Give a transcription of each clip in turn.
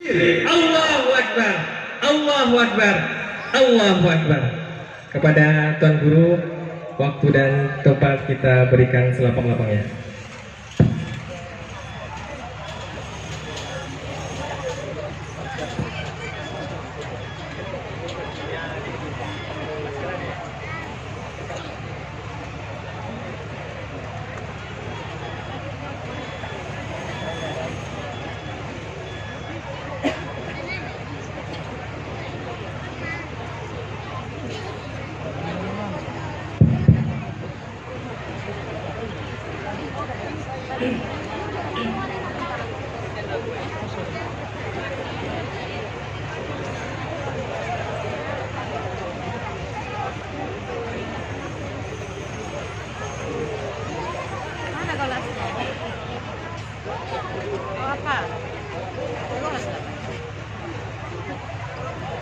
Allahu Akbar, Allahu Akbar, Allahu Akbar. Kepada Tuan Guru, waktu dan tempat kita berikan selapang-lapangnya.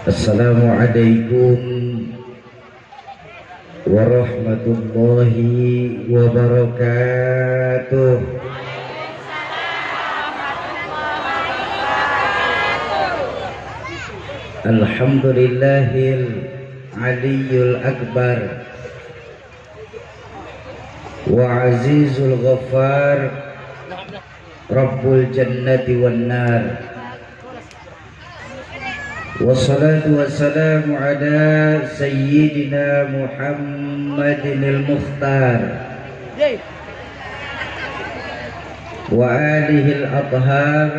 Assalamualaikum warahmatullahi wabarakatuh. Alhamdulillahil aliyyul akbar wa azizul ghaffar rabbul jannati wan nar. Wassalatu wassalamu ala sayyidina Muhammadinil Mukhtar wa alihil athhar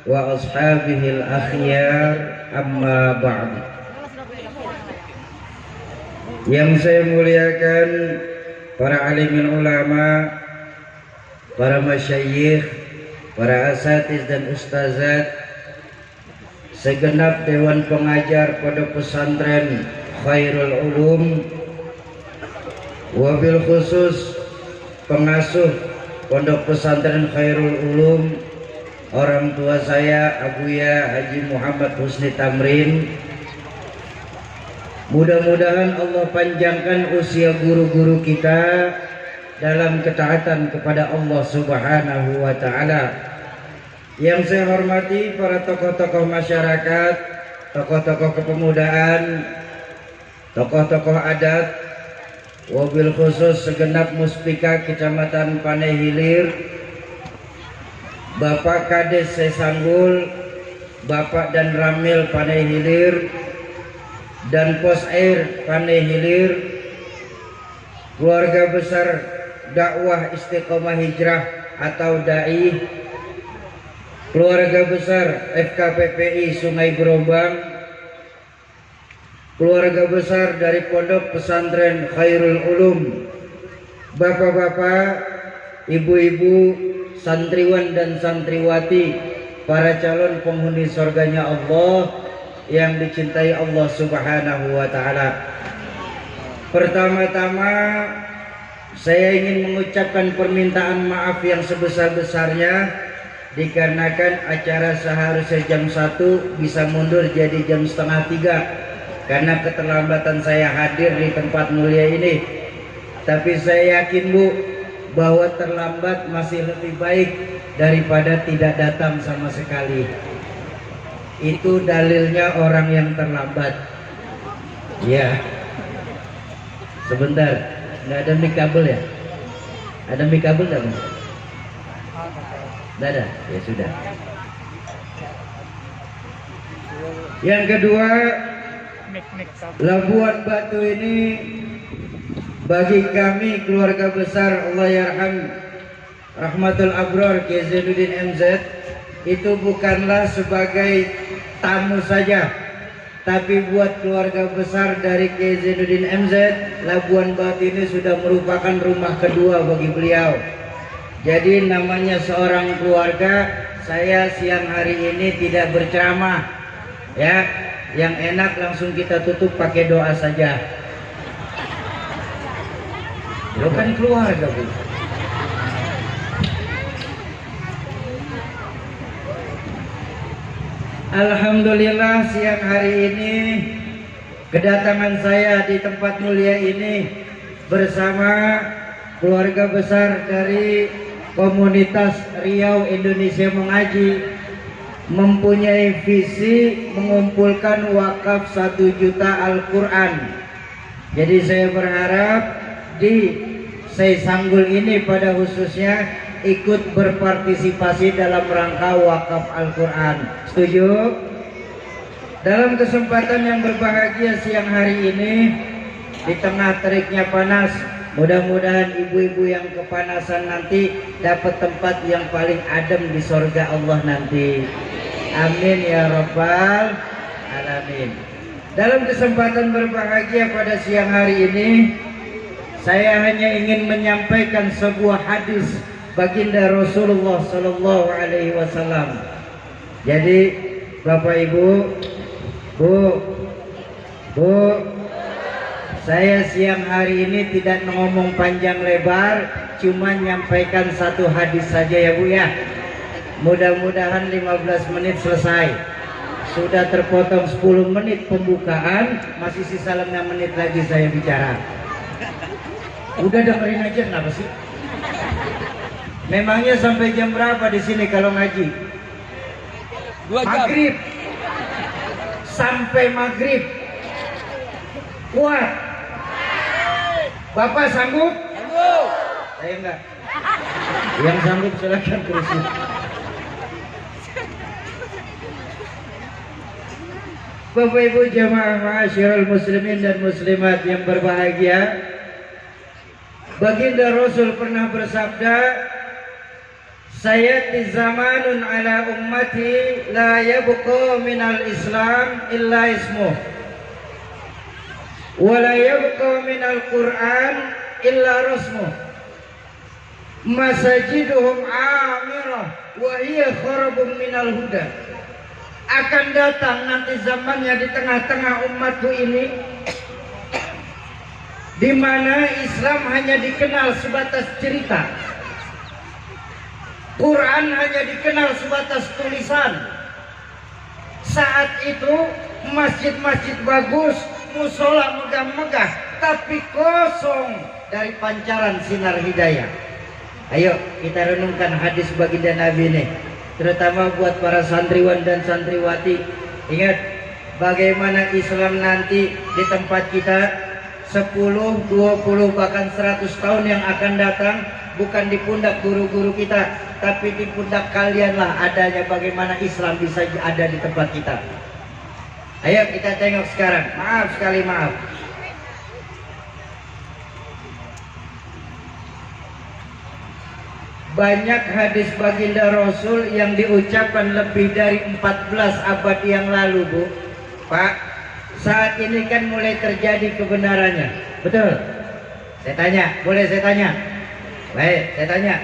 wa ashabihil akhyar, amma ba'd. Yang saya muliakan para alimin ulama, para masyayikh, para asatiz dan ustazat, segenap dewan pengajar Pondok Pesantren Khairul Ulum, wabil khusus pengasuh Pondok Pesantren Khairul Ulum, orang tua saya Abuya Haji Muhammad Husni Tamrin. Mudah-mudahan Allah panjangkan usia guru-guru kita dalam ketaatan kepada Allah Subhanahu wa ta'ala. Yang saya hormati para tokoh-tokoh masyarakat, tokoh-tokoh kepemudaan, tokoh-tokoh adat, wabil khusus segenap muspika Kecamatan Panai Hilir, Bapak Kades Sesanggul, Bapak dan Ramil Panai Hilir, dan Pos Air Panai Hilir, keluarga besar dakwah Istiqomah Hijrah atau DAI, keluarga besar FKPPI Sungai Gerombang, keluarga besar dari Pondok Pesantren Khairul Ulum, bapak-bapak, ibu-ibu, santriwan dan santriwati, para calon penghuni surganya Allah yang dicintai Allah Subhanahu wa ta'ala. Pertama-tama saya ingin mengucapkan permintaan maaf yang sebesar-besarnya dikarenakan acara seharusnya jam 1 bisa mundur jadi jam setengah 3 karena keterlambatan saya hadir di tempat mulia ini. Tapi saya yakin Bu, bahwa terlambat masih lebih baik daripada tidak datang sama sekali. Itu dalilnya orang yang terlambat. Ya, sebentar, nggak ada mic kabel ya? Ada mic kabel nggak? Nggak ada? Ya sudah. Yang kedua, Labuan Batu ini bagi kami keluarga besar Allahyarham Rahmatul Abrar Kiai Zainuddin MZ itu bukanlah sebagai tamu saja, tapi buat keluarga besar dari Kiai Zainuddin MZ, Labuan Batu ini sudah merupakan rumah kedua bagi beliau. Jadi namanya seorang keluarga, saya siang hari ini tidak berceramah ya, yang enak langsung kita tutup pakai doa saja. Lo kan keluarga Bu. Alhamdulillah siang hari ini kedatangan saya di tempat mulia ini bersama keluarga besar dari komunitas Riau Indonesia Mengaji, mempunyai visi mengumpulkan wakaf 1 juta Al-Quran. Jadi saya berharap di Seisanggul ini pada khususnya ikut berpartisipasi dalam rangka wakaf Al-Quran. Setuju? Dalam kesempatan yang berbahagia siang hari ini, di tengah teriknya panas, mudah-mudahan ibu-ibu yang kepanasan nanti dapat tempat yang paling adem di sorga Allah nanti. Amin ya rabbal alamin. Dalam kesempatan berbahagia pada siang hari ini, saya hanya ingin menyampaikan sebuah hadis baginda Rasulullah Sallallahu Alaihi Wasallam. Jadi Bapak Ibu, Bu, saya siang hari ini tidak ngomong panjang lebar, cuma nyampaikan satu hadis saja ya Bu ya. Mudah-mudahan 15 menit selesai. Sudah terpotong 10 menit pembukaan, masih sisa 5 menit lagi saya bicara. Udah dengerin aja, kenapa sih? Memangnya sampai jam berapa di sini kalau ngaji? 2 jam. Maghrib. Sampai maghrib. Kuat. Bapak sanggup? Sanggup. Saya enggak. Yang sanggup silakan kursi. Bapak Ibu jamaah ma'asyiral muslimin dan muslimat yang berbahagia, baginda Rasul pernah bersabda, sayati zamanun ala ummati la yabqa minal islam illa ismuh wa la yabqa minal quran illa rasmuh masajiduhum amirah wa hiya kharabun minal huda. Akan datang nanti zamannya di tengah-tengah umatku ini, di mana Islam hanya dikenal sebatas cerita, Quran hanya dikenal sebatas tulisan. Saat itu masjid-masjid bagus, musola megah-megah, tapi kosong dari pancaran sinar hidayah. Ayo kita renungkan hadis baginda Nabi ini, terutama buat para santriwan dan santriwati. Ingat bagaimana Islam nanti di tempat kita 10, 20, bahkan 100 tahun yang akan datang, bukan di pundak guru-guru kita, tapi di pundak kalianlah adanya bagaimana Islam bisa ada di tempat kita. Ayo kita tengok sekarang. Maaf sekali, maaf. Banyak hadis baginda Rasul yang diucapkan lebih dari 14 abad yang lalu, Bu. Pak, saat ini kan mulai terjadi kebenarannya. Betul? Saya tanya, boleh saya tanya? Baik, saya tanya.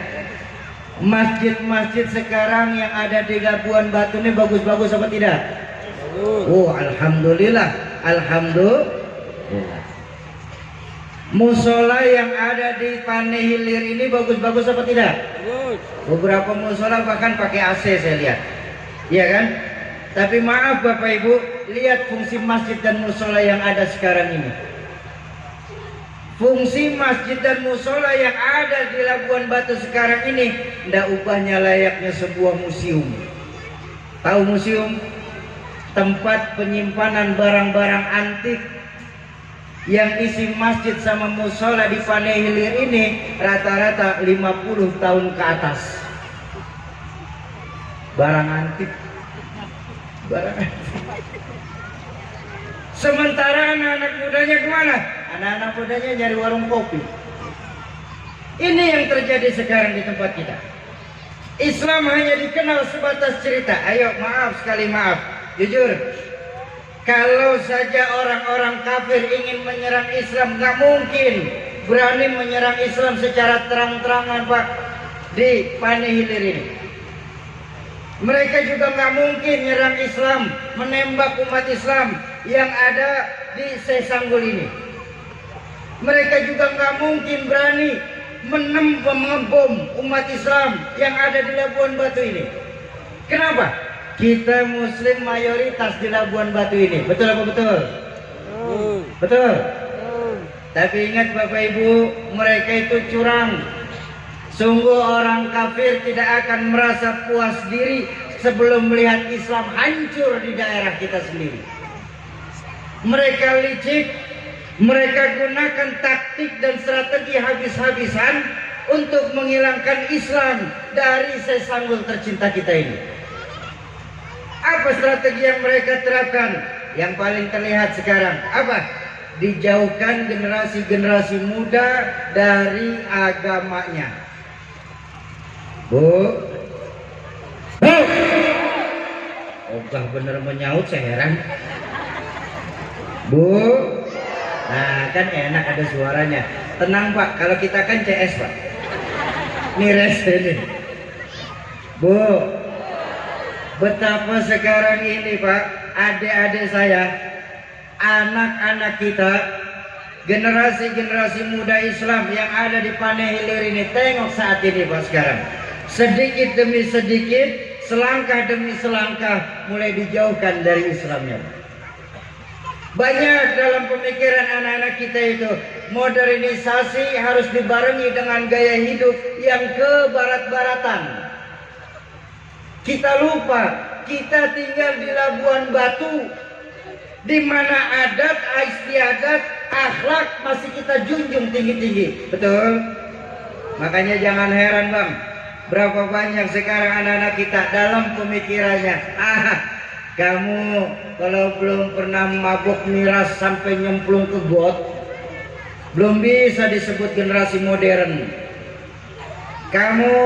Masjid-masjid sekarang yang ada di Labuan Batu ini bagus-bagus apa tidak? Oh, alhamdulillah. Alhamdulillah. Musola yang ada di Panai Hilir ini bagus-bagus apa tidak? Bagus. Beberapa musola bahkan pakai AC saya lihat. Iya kan? Tapi maaf Bapak Ibu, lihat fungsi masjid dan musola yang ada sekarang ini. Fungsi masjid dan musola yang ada di Labuan Batu sekarang ini tidak ubahnya layaknya sebuah museum. Tahu museum? Tempat penyimpanan barang-barang antik. Yang isi masjid sama musola di Panai Hilir ini rata-rata 50 tahun ke atas. Barang antik. Sementara anak-anak mudanya kemana? Anak-anak mudanya nyari warung kopi. Ini yang terjadi sekarang di tempat kita. Islam hanya dikenal sebatas cerita. Ayo, maaf sekali, maaf. Jujur, kalau saja orang-orang kafir ingin menyerang Islam, nggak mungkin berani menyerang Islam secara terang-terangan, Pak, di Panai Hilir ini. Mereka juga nggak mungkin menyerang Islam, menembak umat Islam yang ada di Seisanggul ini. Mereka juga nggak mungkin berani mengebom umat Islam yang ada di Labuan Batu ini. Kenapa? Kita Muslim mayoritas di Labuan Batu ini. Betul apa betul? Betul. Tapi ingat Bapak Ibu, mereka itu curang. Sungguh orang kafir tidak akan merasa puas diri sebelum melihat Islam hancur di daerah kita sendiri. Mereka licik, mereka gunakan taktik dan strategi habis-habisan untuk menghilangkan Islam dari sesanggul tercinta kita ini. Apa strategi yang mereka terapkan? Yang paling terlihat sekarang apa? Dijauhkan generasi-generasi muda dari agamanya. Bu, ogah bener menyaut, saya heran. Bu, nah kan enak ada suaranya. Tenang Pak, kalau kita kan CS Pak. Mires ini. Bu, betapa sekarang ini Pak, adik-adik saya, anak-anak kita, generasi-generasi muda Islam yang ada di Panai Hilir ini, tengok saat ini Pak sekarang. Sedikit demi sedikit, selangkah demi selangkah mulai dijauhkan dari Islamnya. Banyak dalam pemikiran anak-anak kita itu, modernisasi harus dibarengi dengan gaya hidup yang kebarat-baratan. Kita lupa, kita tinggal di Labuan Batu, di mana adat, istiadat, akhlak masih kita junjung tinggi-tinggi. Betul? Makanya jangan heran Bang, berapa banyak sekarang anak-anak kita dalam pemikirannya, kamu kalau belum pernah mabuk miras sampai nyemplung ke got, belum bisa disebut generasi modern. Kamu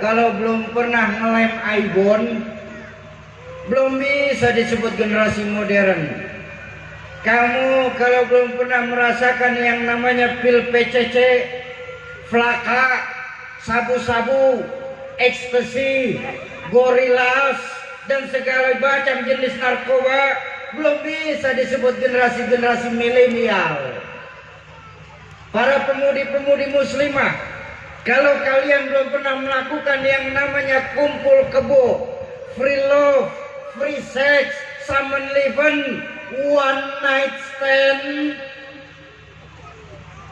kalau belum pernah ngelem ibon, belum bisa disebut generasi modern. Kamu kalau belum pernah merasakan yang namanya pil PCC, flaka, sabu-sabu, ekstasi, gorilas, dan segala macam jenis narkoba, belum bisa disebut generasi-generasi milenial. Para pemudi-pemudi muslimah, kalau kalian belum pernah melakukan yang namanya kumpul kebo, free love, free sex, summon living, one night stand,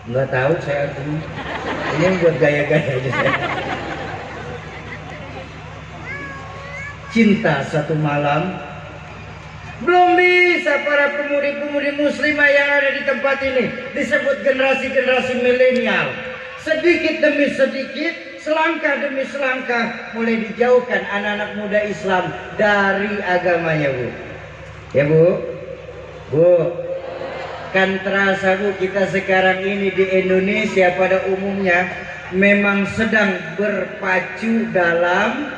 nggak tahu saya artinya. Ini buat gaya-gaya aja saya. Cinta satu malam, belum bisa para pemudi-pemudi muslimah yang ada di tempat ini disebut generasi-generasi milenial. Sedikit demi sedikit, selangkah demi selangkah mulai dijauhkan anak-anak muda Islam dari agamanya Bu. Ya Bu, Bu, kan terasa Bu, kita sekarang ini di Indonesia pada umumnya memang sedang berpacu dalam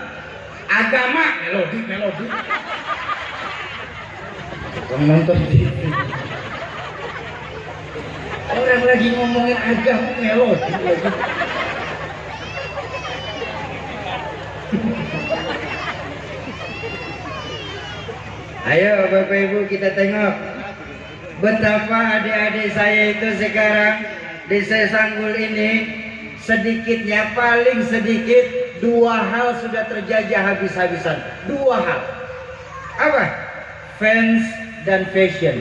agama. Melodi nonton TV, orang lagi ngomongin agama melodi lagi. Ayo Bapak Ibu kita tengok betapa adik-adik saya itu sekarang di Sesanggul ini, sedikitnya paling sedikit 2 hal sudah terjajah habis-habisan. 2 hal. Apa? Fans dan fashion.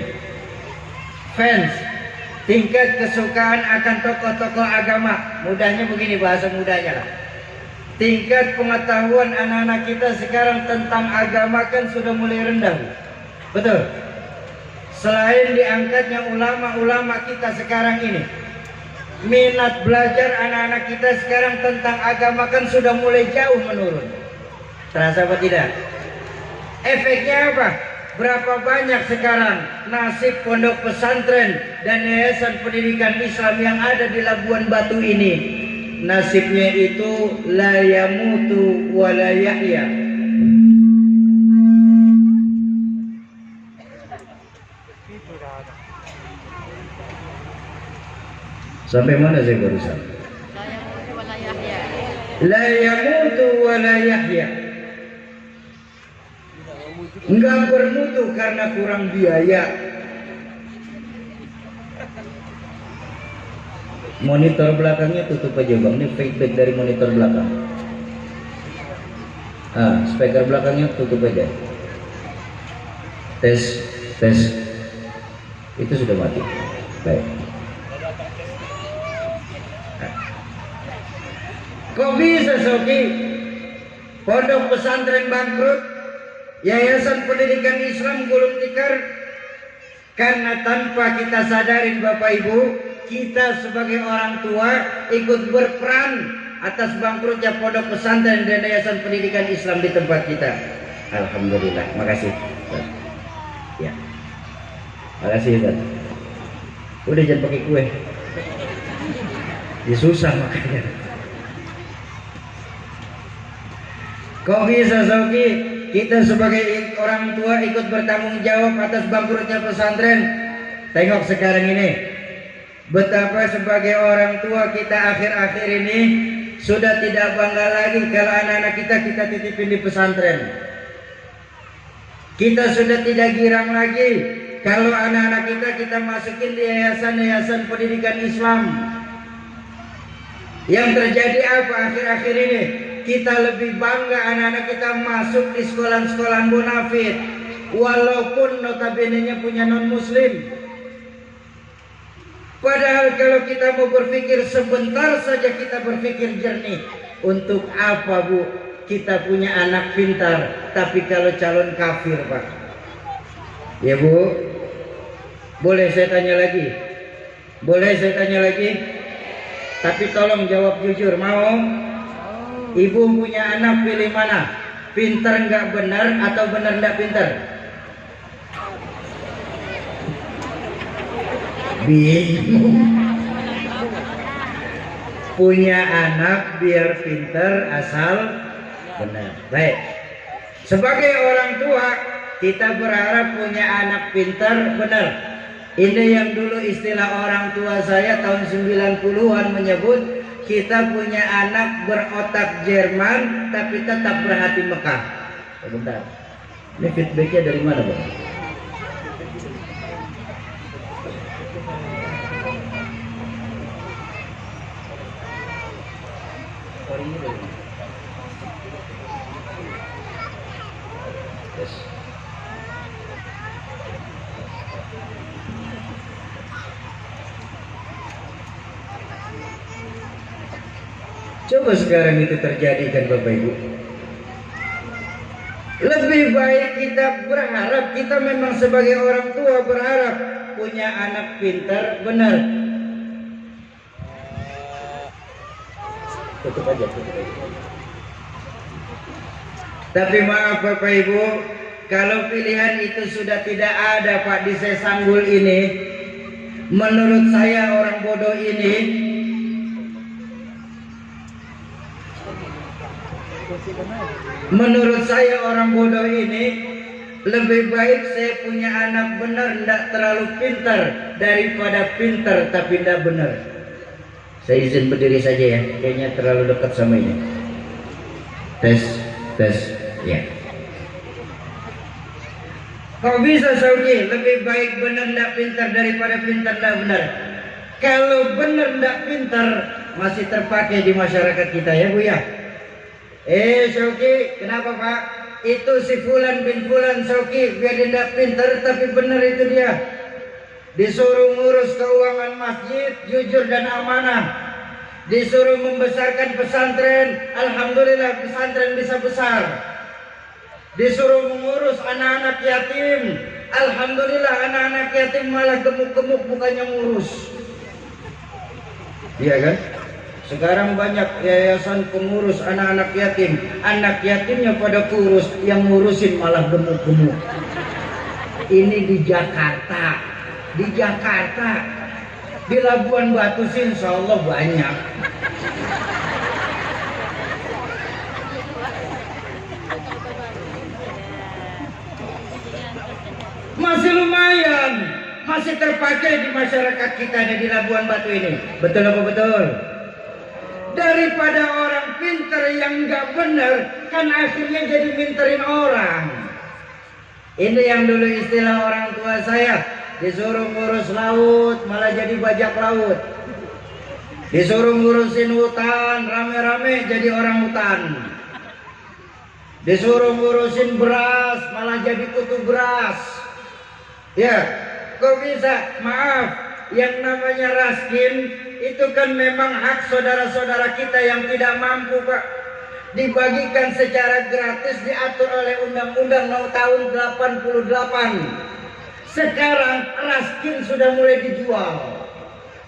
Fans, tingkat kesukaan akan tokoh-tokoh agama. Mudahnya begini, bahasa mudahnya lah. Tingkat pengetahuan anak-anak kita sekarang tentang agama kan sudah mulai rendah. Betul? Selain diangkatnya ulama-ulama kita sekarang ini, minat belajar anak-anak kita sekarang tentang agama kan sudah mulai jauh menurun. Terasa apa tidak? Efeknya apa? Berapa banyak sekarang nasib pondok pesantren dan yayasan pendidikan Islam yang ada di Labuan Batu ini? Nasibnya itu la yamutu wa la yahya. Sampai mana saya barusan? La yamutu wa la yahya. Enggak bermutu karena kurang biaya. Monitor belakangnya tutup aja Bang, ini feedback dari monitor belakang. Speaker belakangnya tutup aja. Tes. Itu sudah mati. Baik. Kok bisa Soki? Pondok pesantren bangkrut, Yayasan Pendidikan Islam Gulung Tikar, karena tanpa kita sadarin Bapak Ibu, kita sebagai orang tua ikut berperan atas bangkrutnya pondok pesantren dan Yayasan Pendidikan Islam di tempat kita. Alhamdulillah, makasih. Ya, makasih Ustaz. Udah jangan pakai kue, ya susah makanya. Kok bisa Sauki? Kita sebagai orang tua ikut bertanggung jawab atas bangkrutnya pesantren. Tengok sekarang ini, betapa sebagai orang tua kita akhir-akhir ini sudah tidak bangga lagi kalau anak-anak kita titipin di pesantren. Kita sudah tidak girang lagi kalau anak-anak kita masukin di yayasan-yayasan pendidikan Islam. Yang terjadi apa akhir-akhir ini? Kita lebih bangga anak-anak kita masuk di sekolah-sekolah bonafit, walaupun notabene-nya punya non-muslim. Padahal kalau kita mau berpikir sebentar saja, kita berpikir jernih. Untuk apa Bu kita punya anak pintar tapi kalau calon kafir Pak? Ya Bu, boleh saya tanya lagi? Boleh saya tanya lagi? Tapi tolong jawab jujur, mau? Ibu punya anak pilih mana? Pintar nggak benar atau benar nggak pintar? Bingung. Punya anak biar pintar asal benar. Baik. Sebagai orang tua, kita berharap punya anak pintar benar. Ini yang dulu istilah orang tua saya tahun 90-an menyebut, kita punya anak berotak Jerman tapi tetap berhati Mekah. Sebentar, ini feedbacknya dari mana Bang? Yes. Coba sekarang itu terjadi kan Bapak Ibu. Lebih baik kita berharap, kita memang sebagai orang tua berharap punya anak pintar benar. Tutup aja. Tapi maaf Bapak Ibu, kalau pilihan itu sudah tidak ada Pak di Sesanggul ini, menurut saya orang bodoh ini lebih baik saya punya anak benar, tidak terlalu pintar, daripada pintar tapi tidak benar. Saya izin berdiri saja ya, kayaknya terlalu dekat sama ini. Tes, ya. Kok bisa Sauki? Lebih baik benar tidak pintar daripada pintar tidak benar. Kalau benar tidak pintar masih terpakai di masyarakat kita ya Bu ya. Sauki, kenapa Pak? Itu si Fulan bin Fulan Sauki, biar dia tidak pintar tapi benar itu dia. Disuruh ngurus keuangan masjid, jujur dan amanah. Disuruh membesarkan pesantren, alhamdulillah pesantren bisa besar. Disuruh mengurus anak-anak yatim, alhamdulillah anak-anak yatim malah gemuk-gemuk bukannya ngurus. Iya kan? Sekarang banyak yayasan pengurus anak-anak yatim. Anak yatimnya pada kurus, yang ngurusin malah gemuk-gemuk. Ini di Jakarta. Di Jakarta. Di Labuan Batu sih insya Allah banyak. Masih lumayan. Masih terpakai di masyarakat kita di Labuan Batu ini. Betul apa betul? Daripada orang pinter yang nggak bener, kan akhirnya jadi minterin orang. Ini yang dulu istilah orang tua saya, disuruh ngurus laut malah jadi bajak laut. Disuruh ngurusin hutan rame-rame jadi orang hutan. Disuruh ngurusin beras malah jadi kutu beras. Ya, kok bisa? Maaf, yang namanya raskin itu kan memang hak saudara-saudara kita yang tidak mampu Pak. dibagikan secara gratis, diatur oleh Undang-Undang tahun 88. Sekarang raskin sudah mulai dijual.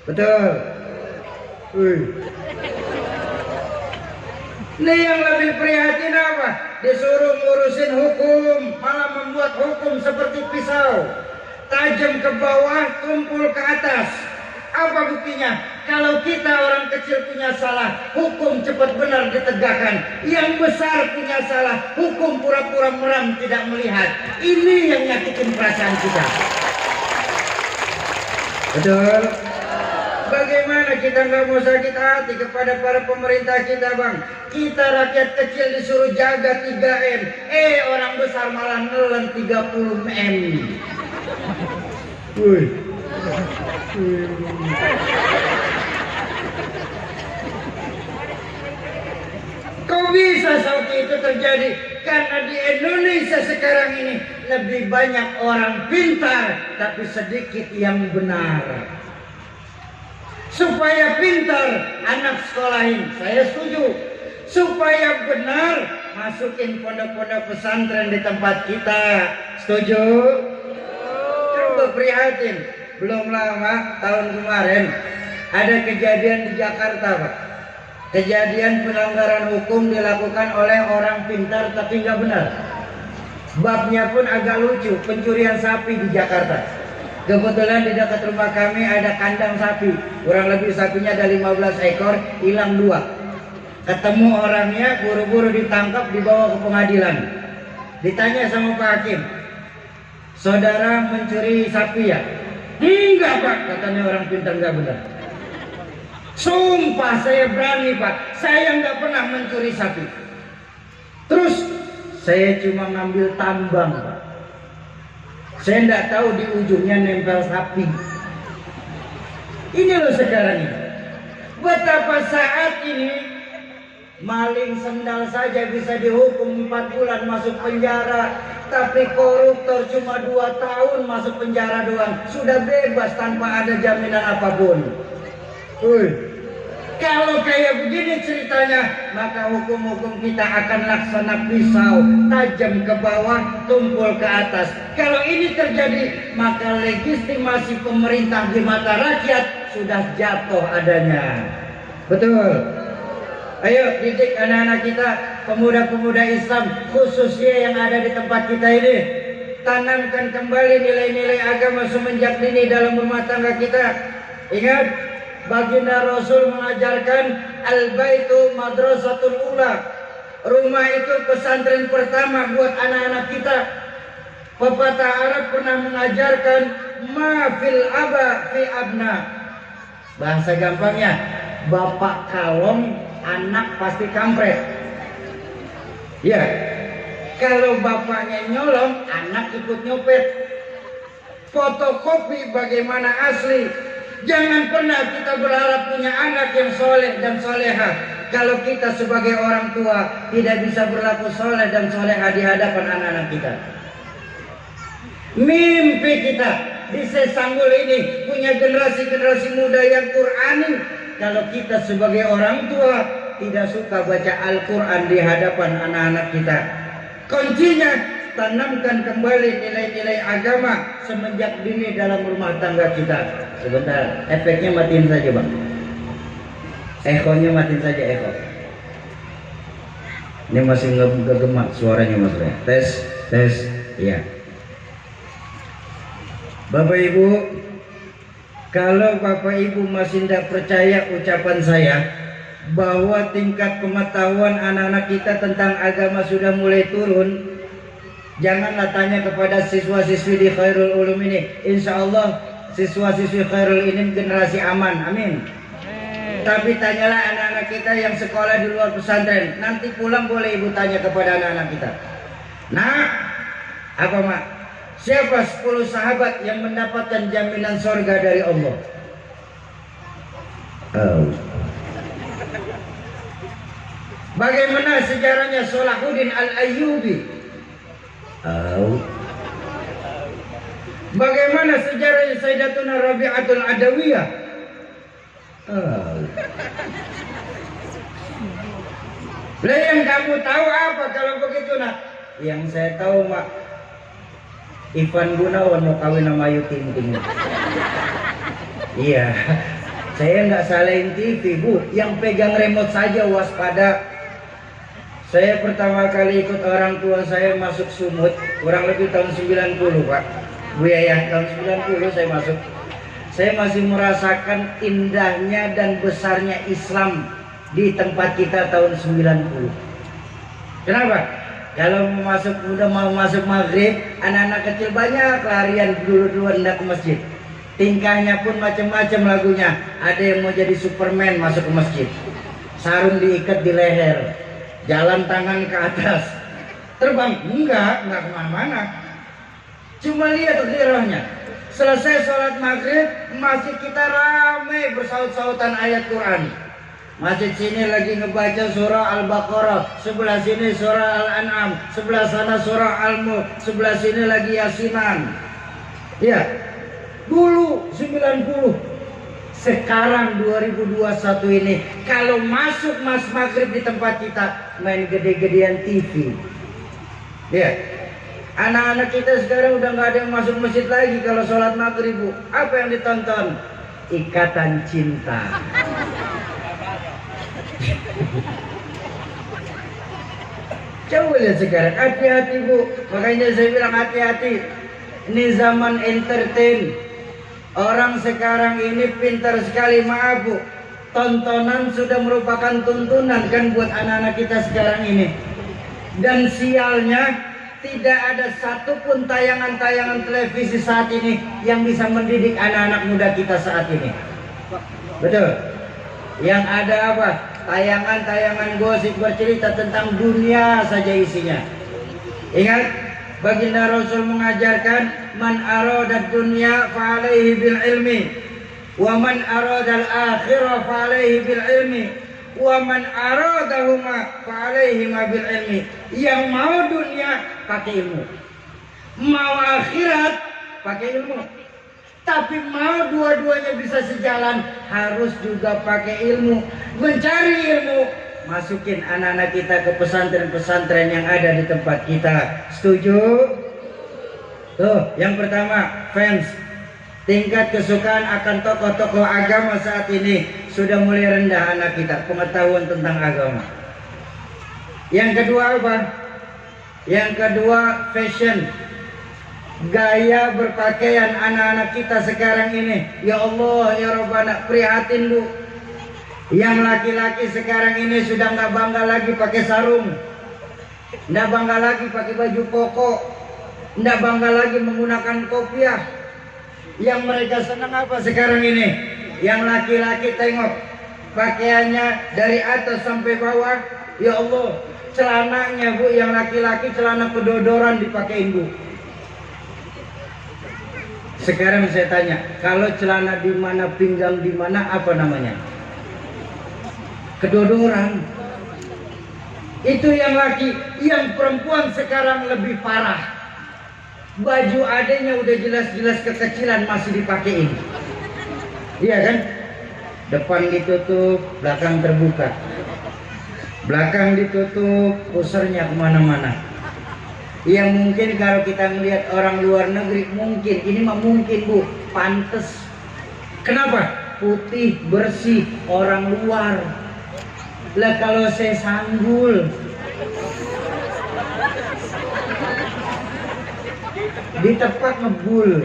Betul. Ini yang lebih prihatin apa? Disuruh ngurusin hukum, malah membuat hukum seperti pisau, tajam ke bawah, tumpul ke atas. Apa buktinya? Kalau kita orang kecil punya salah, hukum cepat benar ditegakkan. Yang besar punya salah, hukum pura-pura meram tidak melihat. Ini yang nyakitin perasaan kita. Betul? Bagaimana kita nggak mau sakit hati kepada para pemerintah kita, Bang? Kita rakyat kecil disuruh jaga 3M. Orang besar malah nelen 30M. Kok bisa seperti itu terjadi? Karena di Indonesia sekarang ini lebih banyak orang pintar, tapi sedikit yang benar. Supaya pintar, anak sekolahin, saya setuju. Supaya benar, masukin pondok-pondok pesantren di tempat kita. Setuju? Coba prihatin. Belum lama, tahun kemarin, ada kejadian di Jakarta, Pak. Kejadian pelanggaran hukum dilakukan oleh orang pintar tapi nggak benar. Babnya pun agak lucu, pencurian sapi di Jakarta. Kebetulan di dekat rumah kami ada kandang sapi. Kurang lebih sapinya ada 15 ekor, hilang 2. Ketemu orangnya, buru-buru ditangkap, dibawa ke pengadilan. Ditanya sama Pak Hakim, saudara mencuri sapi ya? Enggak, Pak, katanya orang pintar, nggak benar. Sumpah saya berani, Pak, saya nggak pernah mencuri sapi. Terus saya cuma ngambil tambang, Pak. Saya nggak tahu di ujungnya nempel sapi. Ini loh sekarang ini. Betapa saat ini maling sendal saja bisa dihukum 4 bulan masuk penjara, tapi koruptor cuma 2 tahun masuk penjara doang, sudah bebas tanpa ada jaminan apapun. Kalau kayak begini ceritanya, maka hukum-hukum kita akan laksana pisau, tajam ke bawah, tumpul ke atas. Kalau ini terjadi, maka legitimasi pemerintah di mata rakyat sudah jatuh adanya. Betul. Ayo didik anak-anak kita, pemuda-pemuda Islam, khususnya yang ada di tempat kita ini. Tanamkan kembali nilai-nilai agama semenjak dini dalam rumah tangga kita. Ingat, baginda Rasul mengajarkan al-baitu madrasatul ula. Rumah itu pesantren pertama buat anak-anak kita. Pepatah Arab pernah mengajarkan ma fil aba fi abna. Bahasa gampangnya, bapak kalong, anak pasti kampret. Ya, kalau bapaknya nyolong, anak ikut nyopet. Fotokopi bagaimana asli. Jangan pernah kita berharap punya anak yang soleh dan soleha kalau kita sebagai orang tua tidak bisa berlaku soleh dan soleha di hadapan anak-anak kita. Mimpi kita di Sesanggul ini punya generasi-generasi muda yang Qur'ani. Kalau kita sebagai orang tua tidak suka baca Al-Quran di hadapan anak-anak kita, kuncinya tanamkan kembali nilai-nilai agama semenjak dini dalam rumah tangga kita. Sebentar, efeknya matiin saja, Bang. Ekonya matiin saja, eko. Ini masih ngegemak suaranya, Mas. Tes, iya. Bapak Ibu, kalau Bapak Ibu masih tidak percaya ucapan saya bahwa tingkat pengetahuan anak-anak kita tentang agama sudah mulai turun, janganlah tanya kepada siswa-siswi di Khairul Ulum ini. Insya Allah siswa-siswi Khairul ini generasi aman, amin. Tapi tanyalah anak-anak kita yang sekolah di luar pesantren. Nanti pulang boleh ibu tanya kepada anak-anak kita. Nah, apa mak? Siapa 10 sahabat yang mendapatkan jaminan surga dari Allah? Bagaimana sejarahnya Salahuddin Al-Ayyubi? Bagaimana sejarah Sayyidatuna Rabi'atul Adawiyah? Lah yang kamu tahu apa kalau begitu nak? Yang saya tahu mak, Ivan Gunawan mau kawin sama Ayu Ting Ting. Iya, saya nggak salahin TV bu, yang pegang remote saja waspada. Saya pertama kali ikut orang tua saya masuk Sumut, kurang lebih tahun 90 pak. Bu ya, tahun 90 saya masuk. Saya masih merasakan indahnya dan besarnya Islam di tempat kita tahun 90. Kenapa? Kalau mau masuk maghrib, anak-anak kecil banyak larian dulu-duluan hendak ke masjid. Tingkahnya pun macam-macam lagunya. Ada yang mau jadi Superman masuk ke masjid. Sarung diikat di leher, jalan tangan ke atas. Terbang? Enggak kemana-mana. Cuma lihat khirahnya. Selesai sholat maghrib, masjid kita ramai bersaut-sautan ayat Quran. Masjid sini lagi ngebaca surah Al-Baqarah, sebelah sini surah Al-An'am, sebelah sana surah Al-Mulk, sebelah sini lagi Yasinan. Ya, dulu 90, sekarang 2021 ini, kalau masuk maghrib di tempat kita main gede-gedean TV. Ya, anak-anak kita sekarang udah nggak ada yang masuk masjid lagi kalau sholat maghrib bu. Apa yang ditonton? Ikatan Cinta. Coba lihat sekarang, hati-hati bu. Makanya saya bilang hati-hati. Ini zaman entertain. Orang sekarang ini pintar sekali, maaf bu. Tontonan sudah merupakan tuntunan kan buat anak-anak kita sekarang ini. Dan sialnya, tidak ada satupun tayangan-tayangan televisi saat ini yang bisa mendidik anak-anak muda kita saat ini. Betul. Yang ada apa? Tayangan-tayangan gosip bercerita tentang dunia saja isinya. Ingat, baginda Rasul mengajarkan, man aradad dunya fa alaihi bil ilmi, wa man aradal akhirah fa alaihi bil ilmi, wa man aradahuma fa alaihi bil ilmi. Yang mau dunia pakai ilmu, mau akhirat pakai ilmu. Tapi mau dua-duanya bisa sejalan, harus juga pakai ilmu. Mencari ilmu, masukin anak-anak kita ke pesantren-pesantren yang ada di tempat kita. Setuju? Tuh, yang pertama, fans. Tingkat kesukaan akan tokoh-tokoh agama saat ini sudah mulai rendah anak kita, pengetahuan tentang agama. Yang kedua apa? Yang kedua, fashion. Gaya berpakaian anak-anak kita sekarang ini, ya Allah ya Rabbana, prihatin bu. Yang laki-laki sekarang ini sudah nggak bangga lagi pakai sarung, nggak bangga lagi pakai baju koko, nggak bangga lagi menggunakan kopiah. Yang mereka senang apa sekarang ini? Yang laki-laki tengok pakaiannya dari atas sampai bawah, ya Allah, celananya bu, yang laki-laki celana kedodoran dipakein bu. Sekarang saya tanya, kalau celana di mana, pinggang di mana, apa namanya? Kedodoran. Itu yang laki. Yang perempuan sekarang lebih parah. Baju adanya udah jelas-jelas kekecilan masih dipakein. Iya kan? Depan ditutup, belakang terbuka. Belakang ditutup, pusernya kemana-mana. Yang mungkin kalau kita melihat orang luar negeri, mungkin, ini mah mungkin bu, pantes. Kenapa? Putih, bersih, orang luar. Lah kalau saya sanggul, ditepak ngebul.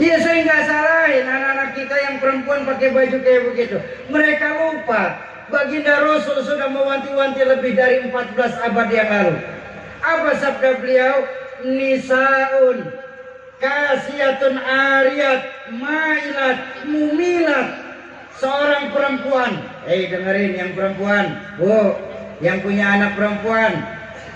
Iya, saya nggak salahin anak-anak kita yang perempuan pakai baju kayak begitu. Mereka lupa baginda Rasul sudah mewanti-wanti lebih dari 14 abad yang lalu. Apa sabda beliau? Nisaun kasiyatun ariyat mailat mumilat. Seorang perempuan, dengerin yang perempuan, bu, yang punya anak perempuan.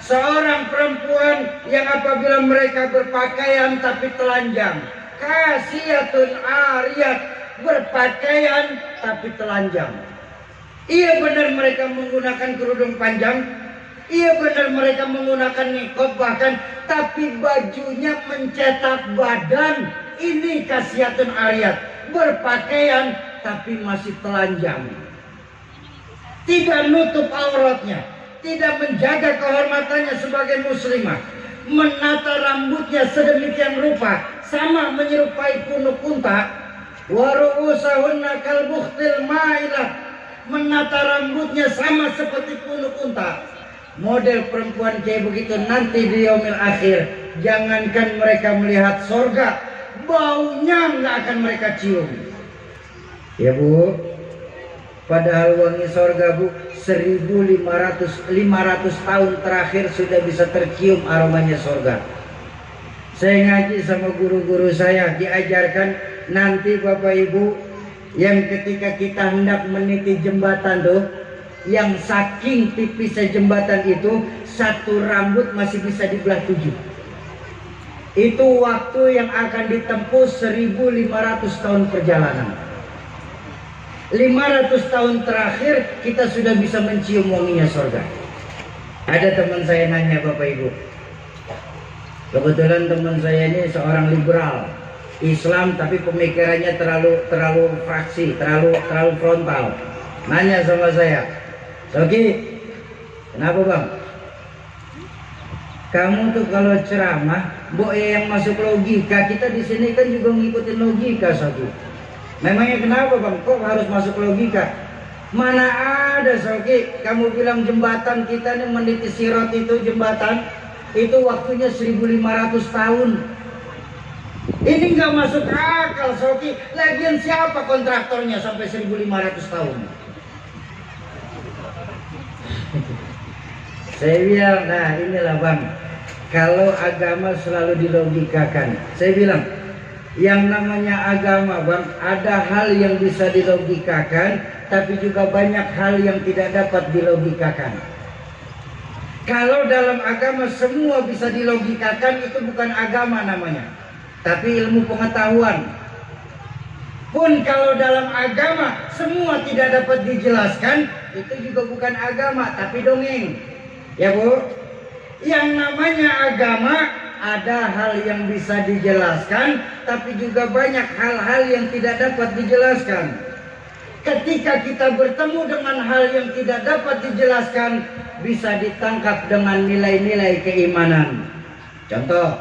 Seorang perempuan yang apabila mereka berpakaian tapi telanjang. Kasiyatun ariyat, berpakaian tapi telanjang. Iya benar mereka menggunakan kerudung panjang, iya benar mereka menggunakan niqab bahkan, tapi bajunya mencetak badan. Ini kasiyatun ariyat, berpakaian tapi masih telanjang. tidak nutup auratnya, tidak menjaga kehormatannya sebagai muslimah, menata rambutnya sedemikian rupa sama menyerupai punuk unta, wa ru'usahunna kal bukhtil ma'ilah, menata rambutnya sama seperti punuk unta. Model perempuan kayak begitu nanti di yaumil akhir, jangankan mereka melihat sorga, baunya nggak akan mereka cium. Ya Bu, padahal wangi sorga Bu 500 tahun terakhir sudah bisa tercium aromanya sorga. Saya ngaji sama guru-guru saya, diajarkan nanti Bapak Ibu, yang ketika kita hendak meniti jembatan tuh, yang saking tipisnya jembatan itu, satu rambut masih bisa dibelah 7. Itu waktu yang akan ditempuh 1500 tahun perjalanan. 500 tahun terakhir kita sudah bisa mencium wanginya surga. Ada teman saya nanya Bapak Ibu, kebetulan teman saya ini seorang liberal Islam, tapi pemikirannya terlalu fraksi, terlalu frontal. Nanya sama saya, Soki, kenapa Bang? Kamu tuh kalau ceramah, mbok yang masuk logika, kita di sini kan juga ngikutin logika, Soki. Memangnya kenapa Bang? Kok harus masuk logika? Mana ada Soki, kamu bilang jembatan kita nih meniti Sirat itu jembatan, itu waktunya 1500 tahun. Ini nggak masuk akal Soki. Lagian siapa kontraktornya sampai 1500 tahun? Saya bilang, nah inilah Bang, kalau agama selalu dilogikakan. Saya bilang, yang namanya agama Bang, ada hal yang bisa dilogikakan, tapi juga banyak hal yang tidak dapat dilogikakan. Kalau dalam agama semua bisa dilogikakan, itu bukan agama namanya, tapi ilmu pengetahuan. Pun kalau dalam agama semua tidak dapat dijelaskan, itu juga bukan agama, tapi dongeng. Ya Bu, yang namanya agama ada hal yang bisa dijelaskan, tapi juga banyak hal-hal yang tidak dapat dijelaskan. Ketika kita bertemu dengan hal yang tidak dapat dijelaskan, bisa ditangkap dengan nilai-nilai keimanan. Contoh.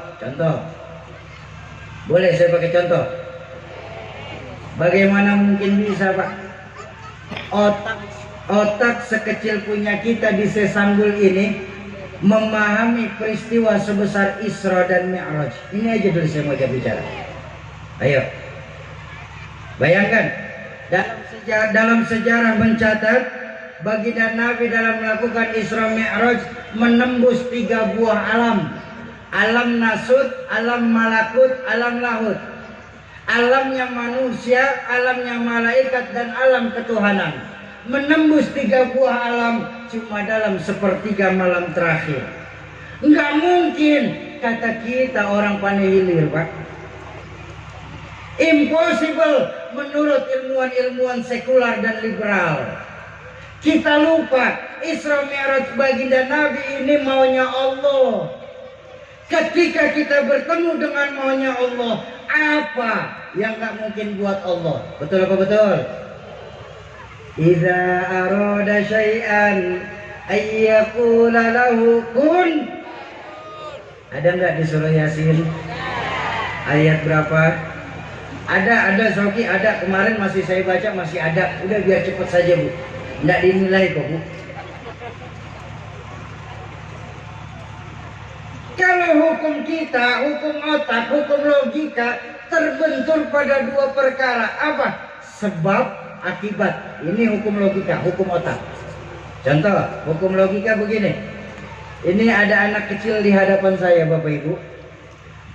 Boleh saya pakai contoh? Bagaimana mungkin bisa Pak? Otak sekecil punya kita di Sesanggul ini memahami peristiwa sebesar Isra dan Mi'raj. Ini aja dulu saya mau bicara. Ayo, bayangkan, dalam sejarah mencatat baginda Nabi dalam melakukan Isra Mi'raj menembus 3 buah alam. Alam nasut, alam malakut, alam lahut. Alamnya manusia, alamnya malaikat, dan alam ketuhanan. Menembus 3 buah alam cuma dalam sepertiga malam terakhir. Nggak mungkin, kata kita orang pandai hilir Pak. Impossible menurut ilmuwan-ilmuwan sekular dan liberal. Kita lupa Isra Mi'raj baginda Nabi ini maunya Allah. Ketika kita bertemu dengan maunya Allah, apa yang nggak mungkin buat Allah? Betul apa betul? Idza arada syai'an ayyaqula lahu kun. Ada nggak di surah Yasin? Ayat berapa? Ada Soki, ada. Kemarin masih saya baca, masih ada. Udah biar cepat saja Bu, nggak dinilai kok Bu. Kalau hukum kita, hukum otak, hukum logika terbentur pada 2 perkara. Apa? Sebab, akibat. Ini hukum logika, hukum otak. Contoh, hukum logika begini. Ini ada anak kecil di hadapan saya Bapak Ibu.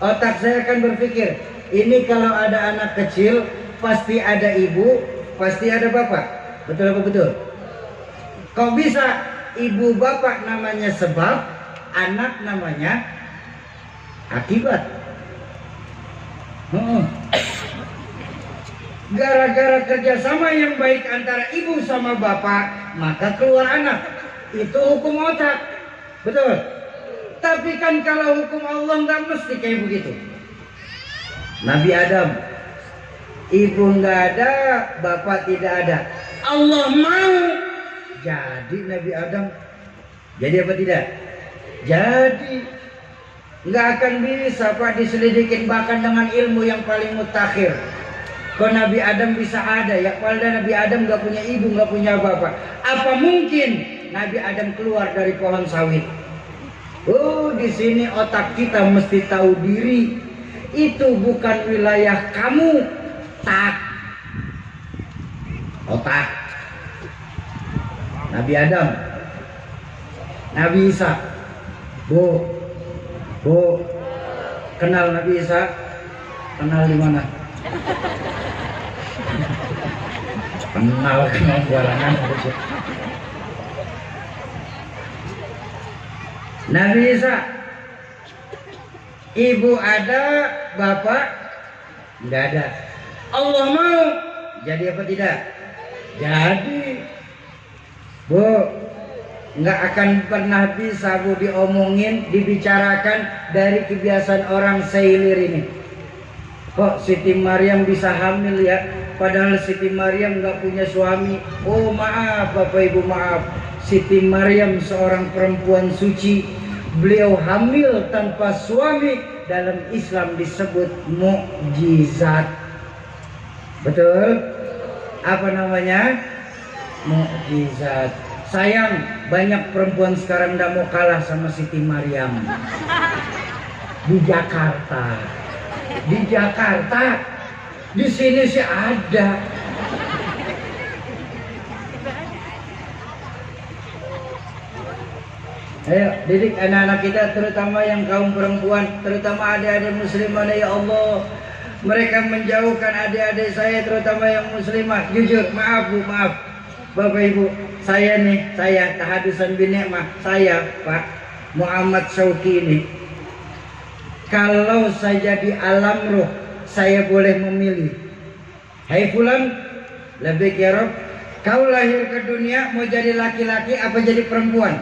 Otak saya akan berpikir, ini kalau ada anak kecil, pasti ada ibu, pasti ada bapak. Betul apa betul? Kok bisa ibu bapak namanya sebab, anak namanya akibat? Gara-gara kerjasama yang baik antara ibu sama bapak, maka keluar anak. Itu hukum otak. Betul. Tapi kan kalau hukum Allah nggak mesti kayak begitu. Nabi Adam, ibu nggak ada, bapak tidak ada. Allah mau jadi Nabi Adam. Jadi apa tidak? Jadi. Nggak akan bisa Pak diselidikin bahkan dengan ilmu yang paling mutakhir. Kok Nabi Adam bisa ada? Ya padahal Nabi Adam nggak punya ibu, nggak punya bapak. Apa mungkin Nabi Adam keluar dari pohon sawit? Oh, di sini otak kita mesti tahu diri. Itu bukan wilayah kamu. Tak. Otak. Nabi Adam. Nabi Isa. Bu, kenal Nabi Isa? Kenal di mana? Kenal barangan. Nabi Isa, ibu ada, bapak nggak ada. Allah mau, jadi apa tidak? Jadi, Bu. Nggak akan pernah bisa Bu diomongin, dibicarakan dari kebiasaan orang seilir ini. Kok Siti Maryam bisa hamil ya? Padahal Siti Maryam nggak punya suami. Oh maaf Bapak Ibu maaf. Siti Maryam seorang perempuan suci. Beliau hamil tanpa suami. Dalam Islam disebut mukjizat. Betul? Apa namanya? Mukjizat. Sayang, banyak perempuan sekarang tidak mau kalah sama Siti Maryam. Di Jakarta. Di Jakarta. Di sini sih ada. Ayo, didik anak-anak kita, terutama yang kaum perempuan, terutama adik-adik muslimah, ya Allah. Mereka menjauhkan adik-adik saya, terutama yang muslimah. Jujur, maaf Bu, maaf. Bapak Ibu, saya Tahadusan bin Ni'mah, saya Pak Muhammad Syauqi ini, kalau saya di alam ruh, saya boleh memilih. Hai fulan, lebih ya Rob, kau lahir ke dunia mau jadi laki-laki apa jadi perempuan?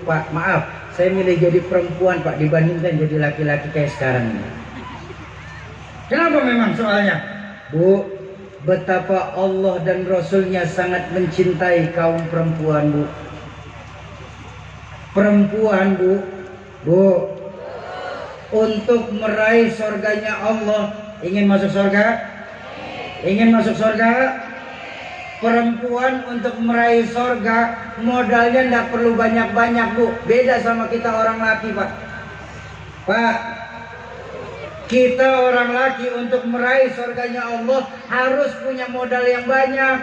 Pak, maaf, saya milih jadi perempuan Pak dibandingkan jadi laki-laki kayak sekarang ini. Kenapa memang soalnya? Bu, betapa Allah dan Rasulnya sangat mencintai kaum perempuan Bu. Perempuan Bu, untuk meraih surganya Allah. Ingin masuk surga? Ingin masuk surga? Perempuan untuk meraih surga modalnya tidak perlu banyak-banyak Bu. Beda sama kita orang laki Pak. Pak, kita orang laki untuk meraih surganya Allah harus punya modal yang banyak.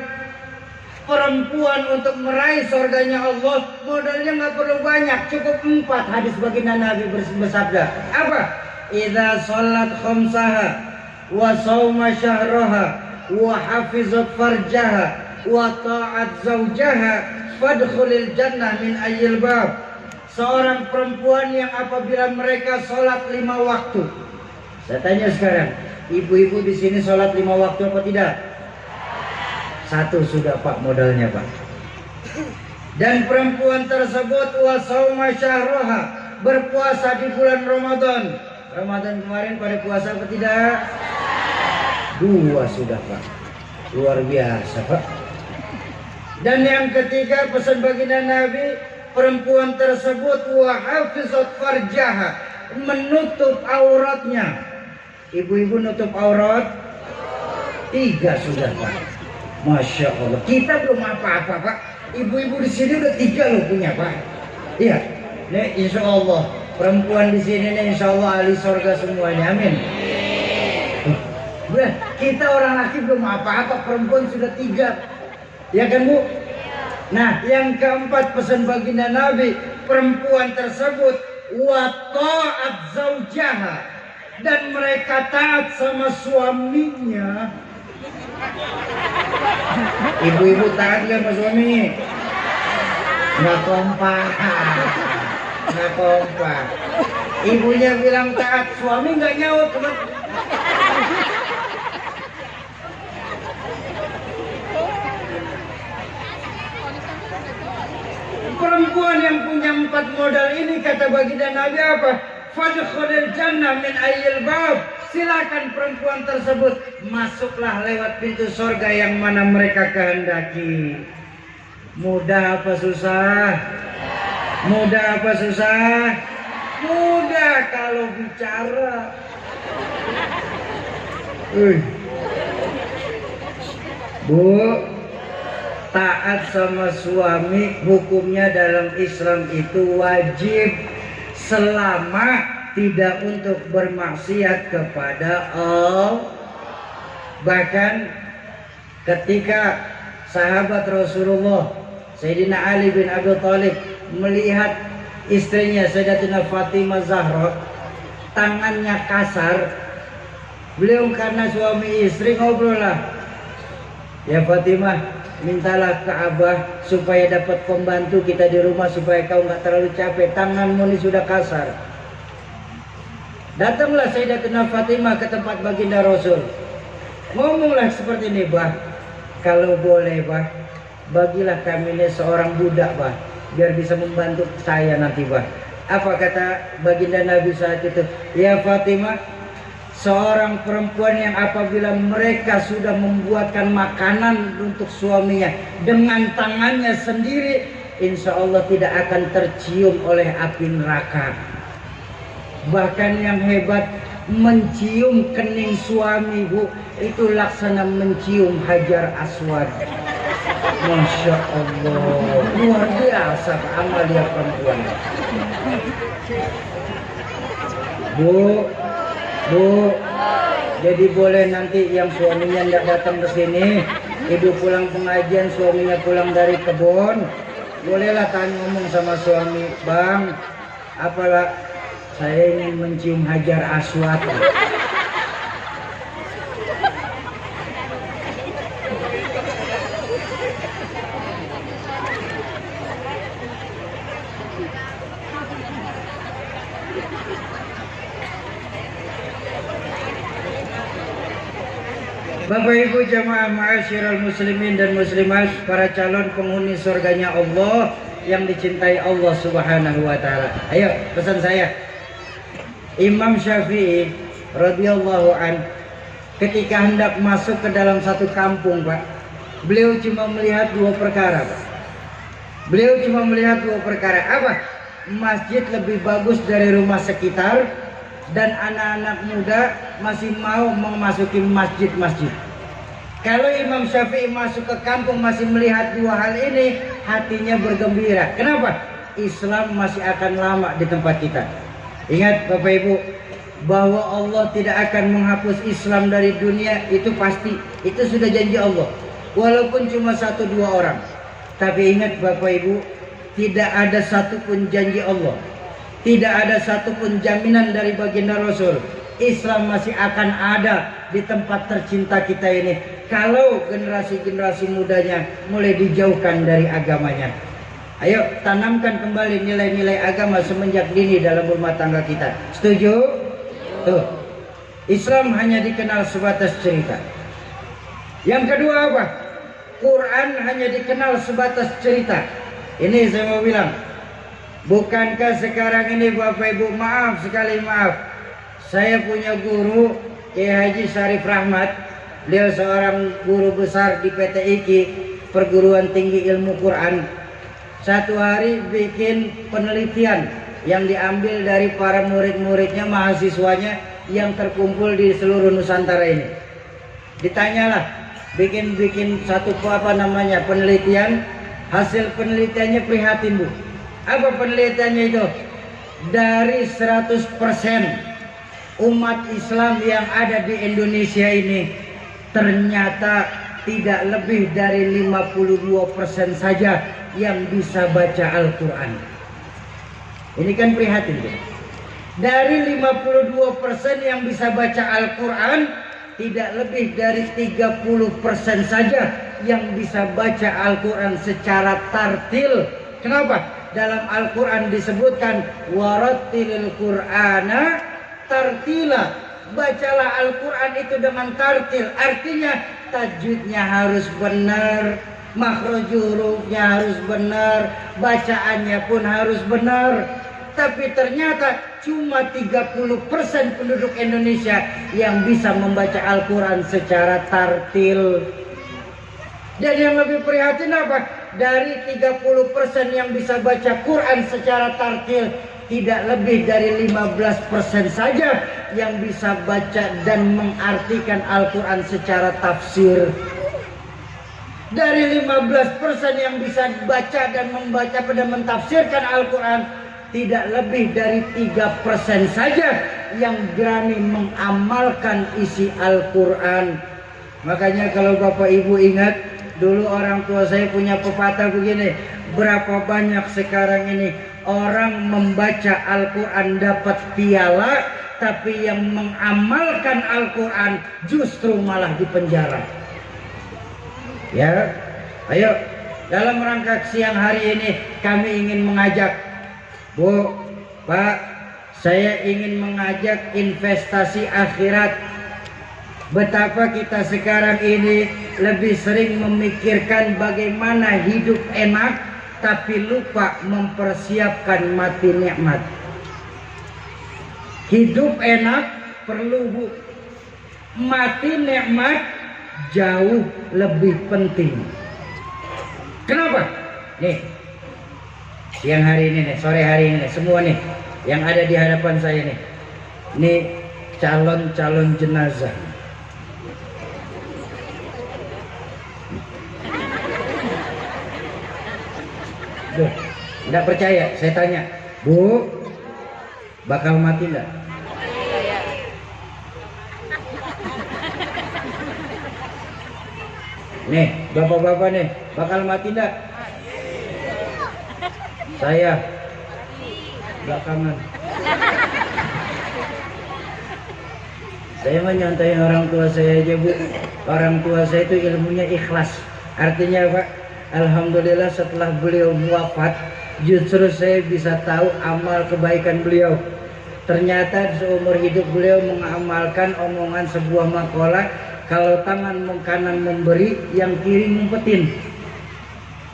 Perempuan untuk meraih surganya Allah modalnya nggak perlu banyak, cukup 4. Hadis baginda Nabi bersabda apa? Idza shalat khamsaha wa shauma syahraha wa hafizat farjaha wa ta'at zaujaha fadkhulil jannah min ayyil bab. Seorang perempuan yang apabila mereka sholat 5 waktu. Saya tanya sekarang, ibu-ibu di sini sholat 5 waktu apa tidak? 1 sudah Pak modalnya Pak. Dan perempuan tersebut wasauma syahroha, berpuasa di bulan Ramadan. Ramadan kemarin pada puasa apa tidak? 2 sudah Pak. Luar biasa Pak. Dan yang ketiga pesan baginda Nabi, perempuan tersebut wahafizat farjaha, menutup auratnya. Ibu-ibu nutup aurat 3 sudah Pak. Masya Allah. Kita belum apa-apa Pak. Ibu-ibu di sini udah 3 loh punya Pak. Iya. Nih insya Allah perempuan di sini nih insya Allah ahli surga semuanya. Amin. Kita orang laki belum apa-apa, perempuan sudah 3. Ya kan Bu? Nah yang keempat pesan baginda Nabi, perempuan tersebut wa ta'at zaujaha, dan mereka taat sama suaminya. Ibu-ibu taat gak sama suami? Nggak kompak. Nggak kompak. Ibunya bilang taat, suami nggak nyaut. Perempuan yang punya 4 modal ini kata baginda Nabi apa? Fadkhulil jannah min ayyil bab. Silakan perempuan tersebut masuklah lewat pintu surga yang mana mereka kehendaki. Mudah apa susah? Mudah apa susah? Mudah kalau bicara. Bu, taat sama suami hukumnya dalam Islam itu wajib selama tidak untuk bermaksiat kepada Allah. Bahkan ketika sahabat Rasulullah Sayyidina Ali bin Abi Thalib melihat istrinya Sayyidatina Fatimah Zahra tangannya kasar, beliau karena suami istri ngobrol lah, ya Fatimah, mintalah ke Abah supaya dapat pembantu kita di rumah supaya kau nggak terlalu capek, tanganmu ini sudah kasar. Datanglah Sayyidatina Fatimah ke tempat baginda Rasul, ngomonglah seperti ini, Bah, kalau boleh Bah, bagilah kami ini seorang budak Bah, biar bisa membantu saya nanti Bah. Apa kata baginda Nabi saat itu? Ya Fatimah, seorang perempuan yang apabila mereka sudah membuatkan makanan untuk suaminya dengan tangannya sendiri, insya Allah tidak akan tercium oleh api neraka. Bahkan yang hebat, mencium kening suami, Bu, itu laksana mencium Hajar Aswad. Masya Allah, luar biasa amalia perempuan. Bu, jadi boleh nanti yang suaminya tidak datang ke sini, ibu pulang pengajian, suaminya pulang dari kebun, bolehlah tanya ngomong sama suami, Bang, apalah saya ingin mencium Hajar Aswad. Bapak Ibu jamaah ma'asyiral muslimin dan muslimat, para calon penghuni surganya Allah yang dicintai Allah Subhanahu wa taala. Ayo, pesan saya. Imam Syafi'i radhiyallahu an ketika hendak masuk ke dalam satu kampung, Pak, beliau cuma melihat dua perkara, Pak. Beliau cuma melihat dua perkara. Apa? Masjid lebih bagus dari rumah sekitar, dan anak-anak muda masih mau memasuki masjid-masjid. Kalau Imam Syafi'i masuk ke kampung masih melihat dua hal ini, hatinya bergembira. Kenapa? Islam masih akan lama di tempat kita. Ingat Bapak Ibu, bahwa Allah tidak akan menghapus Islam dari dunia, itu pasti. Itu sudah janji Allah, walaupun cuma 1-2 orang. Tapi ingat Bapak Ibu, tidak ada satupun janji Allah, tidak ada satupun jaminan dari baginda Rasul, Islam masih akan ada di tempat tercinta kita ini kalau generasi-generasi mudanya mulai dijauhkan dari agamanya. Ayo tanamkan kembali nilai-nilai agama semenjak dini dalam rumah tangga kita. Setuju? Tuh, Islam hanya dikenal sebatas cerita. Yang kedua apa? Quran hanya dikenal sebatas cerita. Ini saya mau bilang, bukankah sekarang ini Bapak Ibu, maaf sekali maaf, saya punya guru Kiai Haji Syarif Rahmat. Beliau seorang guru besar di PT IKI, Perguruan Tinggi Ilmu Quran. Satu hari bikin penelitian yang diambil dari para murid-muridnya, mahasiswanya yang terkumpul di seluruh Nusantara ini. Ditanyalah, bikin satu penelitian. Hasil penelitiannya prihatin, Bu. Apa penelitiannya itu? Dari 100% umat Islam yang ada di Indonesia ini, ternyata tidak lebih dari 52% saja yang bisa baca Al-Quran. Ini kan prihatin, Bu. Dari 52% yang bisa baca Al-Quran, tidak lebih dari 30% saja yang bisa baca Al-Quran secara tartil. Kenapa? Dalam Al-Quran disebutkan warattilil Qur'ana tartila. Bacalah Al-Quran itu dengan tartil. Artinya tajwidnya harus benar, makhraj hurufnya harus benar, bacaannya pun harus benar. Tapi ternyata cuma 30% penduduk Indonesia yang bisa membaca Al-Quran secara tartil. Dan yang lebih prihatin apa? Dari 30% yang bisa baca Quran secara tartil, tidak lebih dari 15% saja yang bisa baca dan mengartikan Al-Quran secara tafsir. Dari 15% yang bisa baca dan membaca dan mentafsirkan Al-Quran, tidak lebih dari 3% saja yang berani mengamalkan isi Al-Quran. Makanya kalau Bapak Ibu ingat, dulu orang tua saya punya pepatah begini, berapa banyak sekarang ini orang membaca Al-Quran dapat piala, tapi yang mengamalkan Al-Quran justru malah dipenjara. Ya, ayo, dalam rangka siang hari ini kami ingin mengajak, Bu, Pak, saya ingin mengajak investasi akhirat. Betapa kita sekarang ini lebih sering memikirkan bagaimana hidup enak, tapi lupa mempersiapkan mati nikmat. Hidup enak perlu, Bu. Mati nikmat jauh lebih penting. Kenapa? Nih, siang hari ini nih, sore hari ini nih, semua nih yang ada di hadapan saya nih, nih calon-calon jenazah. Duh, enggak percaya, saya tanya, Bu, bakal mati enggak? Nih, bapak-bapak nih, bakal mati enggak? Saya belakangan. Saya menyantai orang tua saya aja, Bu. Orang tua saya itu ilmunya ikhlas. Artinya apa? Alhamdulillah setelah beliau wafat, justru saya bisa tahu amal kebaikan beliau. Ternyata seumur hidup beliau mengamalkan omongan sebuah makalah, kalau tangan kanan memberi, yang kiri ngumpetin.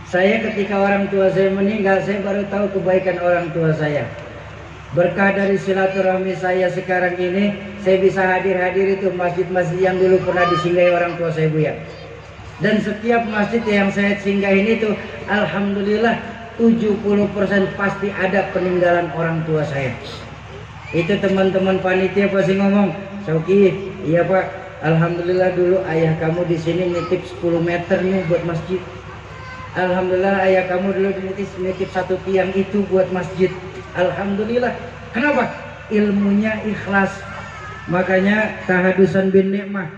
Saya ketika orang tua saya meninggal, saya baru tahu kebaikan orang tua saya. Berkah dari silaturahmi saya sekarang ini, saya bisa hadir-hadir itu masjid-masjid yang dulu pernah disinggahi orang tua saya, Bu ya. Dan setiap masjid yang saya singgahin itu, alhamdulillah 70% pasti ada peninggalan orang tua saya. Itu teman-teman panitia pasti ngomong, Sauki, iya Pak, alhamdulillah dulu ayah kamu di sini nitip 10 meter nih buat masjid. Alhamdulillah ayah kamu dulu nitip 1 tiang itu buat masjid. Alhamdulillah. Kenapa? Ilmunya ikhlas. Makanya tahadusan bin nikmah,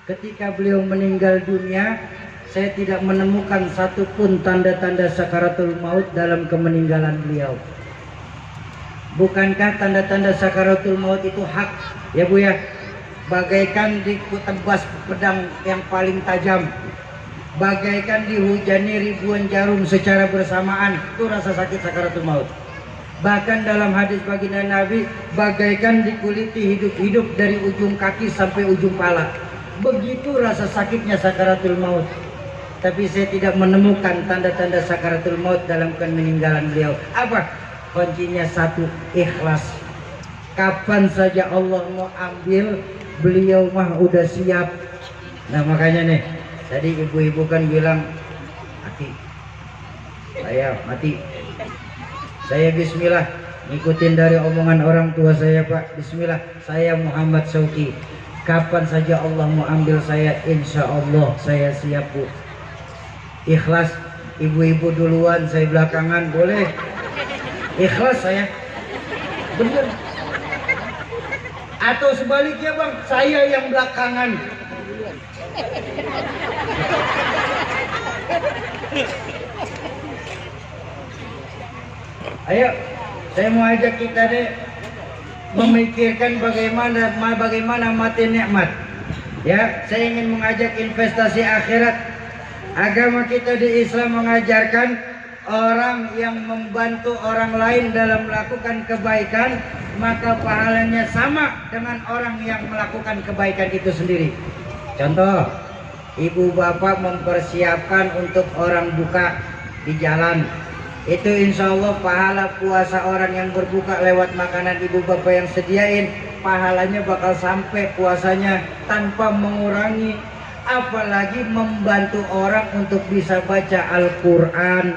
ketika beliau meninggal dunia, saya tidak menemukan satupun tanda-tanda sakaratul maut dalam kemeninggalan beliau. Bukankah tanda-tanda sakaratul maut itu hak, ya Bu ya? Bagaikan ditebas pedang yang paling tajam, bagaikan dihujani ribuan jarum secara bersamaan, itu rasa sakit sakaratul maut. Bahkan dalam hadis baginda Nabi, bagaikan dikuliti hidup-hidup dari ujung kaki sampai ujung pala. Begitu rasa sakitnya sakaratul maut. Tapi saya tidak menemukan tanda-tanda sakaratul maut dalam peninggalan beliau. Apa? Kuncinya satu, ikhlas. Kapan saja Allah mau ambil, beliau mah udah siap. Nah makanya nih, tadi ibu-ibu kan bilang, mati. Saya mati. Saya bismillah, ngikutin dari omongan orang tua saya Pak. Bismillah, saya Muhammad Sauki. Kapan saja Allah mau ambil saya, insya Allah saya siap Bu. Ikhlas, ibu-ibu duluan, saya belakangan, boleh? Ikhlas saya, bener. Atau sebaliknya Bang, saya yang belakangan. Ayo, saya mau ajak kita deh memikirkan bagaimana mati nikmat. Ya, saya ingin mengajak investasi akhirat. Agama kita di Islam mengajarkan orang yang membantu orang lain dalam melakukan kebaikan, maka pahalanya sama dengan orang yang melakukan kebaikan itu sendiri. Contoh, ibu bapak mempersiapkan untuk orang buka di jalan, itu insya Allah pahala puasa orang yang berbuka lewat makanan ibu bapak yang sediain, pahalanya bakal sampai puasanya tanpa mengurangi apalagi membantu orang untuk bisa baca Al-Quran.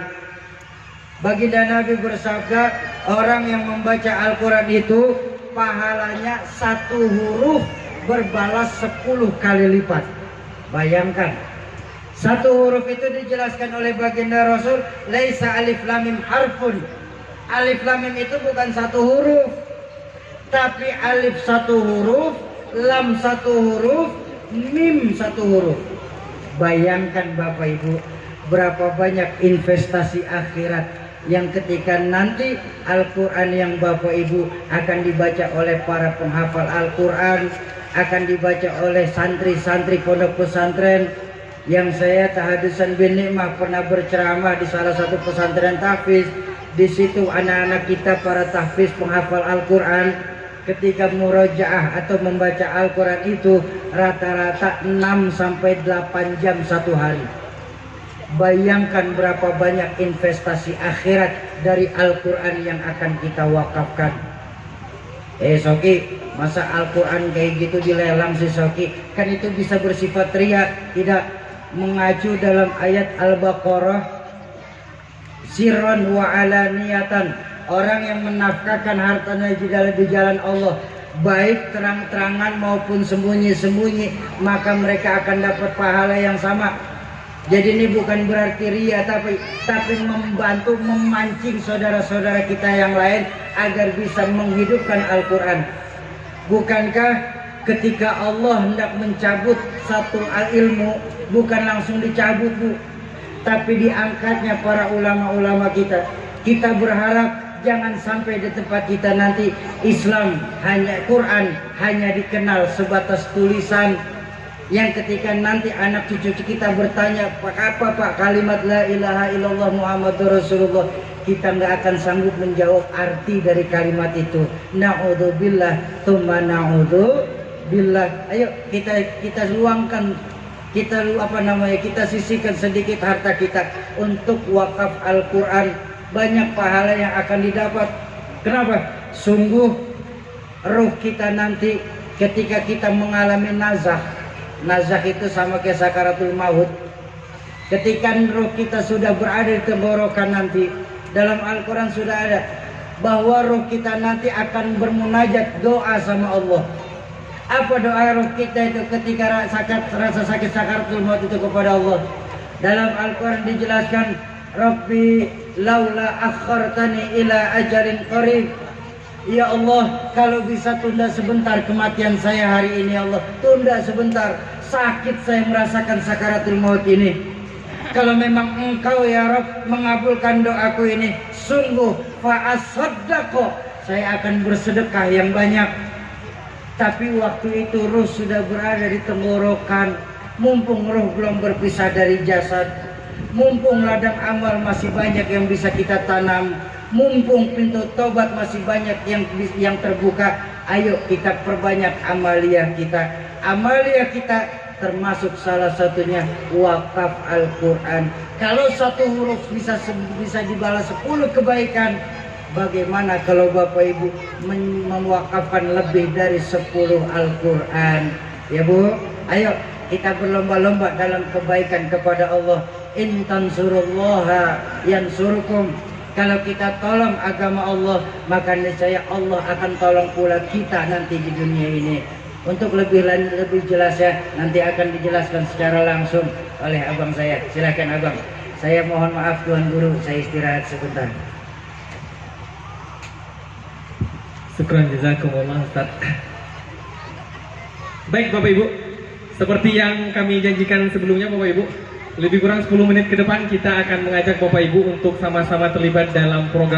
Baginda Nabi bersabda, orang yang membaca Al-Quran itu pahalanya 1 huruf berbalas 10 kali lipat. Bayangkan, 1 huruf itu dijelaskan oleh baginda Rasul, laisa alif lam mim harfun. Alif lam mim itu bukan 1 huruf, tapi alif 1 huruf, lam 1 huruf, mim 1 huruf. Bayangkan Bapak Ibu, berapa banyak investasi akhirat yang ketika nanti Al-Quran yang Bapak Ibu akan dibaca oleh para penghafal Al-Quran, akan dibaca oleh santri-santri pondok pesantren. Yang saya Tahadusan bin Nikmah pernah berceramah di salah satu pesantren tahfiz. Di situ anak-anak kita para tahfiz penghafal Al-Quran ketika murojaah atau membaca Al-Quran itu rata-rata 6 sampai 8 jam 1 hari. Bayangkan berapa banyak investasi akhirat dari Al-Quran yang akan kita wakafkan. Soki, masa Al-Quran kayak gitu dilelang sih Soki? Kan itu bisa bersifat ria, tidak mengacu dalam ayat Al-Baqarah. Sirron wa alaniyatan, orang yang menafkahkan hartanya di jalan Allah, baik terang-terangan maupun sembunyi-sembunyi, maka mereka akan dapat pahala yang sama. Jadi ini bukan berarti ria, tapi membantu memancing saudara-saudara kita yang lain agar bisa menghidupkan Al-Quran. Bukankah ketika Allah hendak mencabut satu ilmu, bukan langsung dicabut Bu, tapi diangkatnya para ulama-ulama kita. Kita berharap jangan sampai di tempat kita nanti Islam hanya Quran hanya dikenal sebatas tulisan, yang ketika nanti anak cucu kita bertanya, apa Pak kalimat la ilaha illallah Muhammadur Rasulullah, kita nggak akan sanggup menjawab arti dari kalimat itu. Na'udzubillah tsumma na'udzubillah. Ayo kita luangkan, kita sisihkan sedikit harta kita untuk wakaf Al-Quran. Banyak pahala yang akan didapat. Kenapa? Sungguh ruh kita nanti ketika kita mengalami nazah itu sama kayak sakaratul maut. Ketika ruh kita sudah berada di tenggorokan nanti, dalam Al-Quran sudah ada bahwa ruh kita nanti akan bermunajat doa sama Allah. Apa doa ruh kita itu ketika rasa sakit sakaratul maut itu kepada Allah? Dalam Al-Quran dijelaskan, Rabbi laula akhartani ila ajalin qarib. Ya Allah, kalau bisa tunda sebentar kematian saya hari ini, ya Allah, tunda sebentar. Sakit saya merasakan sakaratul maut ini. Kalau memang Engkau ya Rabb mengabulkan doaku ini, sungguh fa'asaddaqo, saya akan bersedekah yang banyak. Tapi waktu itu ruh sudah berada di tenggorokan, mumpung ruh belum berpisah dari jasad, mumpung ladang amal masih banyak yang bisa kita tanam, mumpung pintu tobat masih banyak yang terbuka. Ayo kita perbanyak amalia kita. Amalia kita termasuk salah satunya wakaf Al-Quran. Kalau 1 huruf bisa dibalas 10 kebaikan, bagaimana kalau Bapak Ibu mewakafkan lebih dari 10 Al-Quran? Ya Bu, ayo kita berlomba-lomba dalam kebaikan kepada Allah. In tansurullaha yansurkum. Kalau kita tolong agama Allah, maka niscaya Allah akan tolong pula kita nanti di dunia ini. Untuk lebih jelasnya nanti akan dijelaskan secara langsung oleh abang saya. Silakan abang. Saya mohon maaf Tuan Guru, saya istirahat sebentar. Syukran jazakumullah Ustaz. Baik Bapak Ibu, seperti yang kami janjikan sebelumnya Bapak Ibu, lebih kurang 10 menit ke depan kita akan mengajak Bapak Ibu untuk sama-sama terlibat dalam program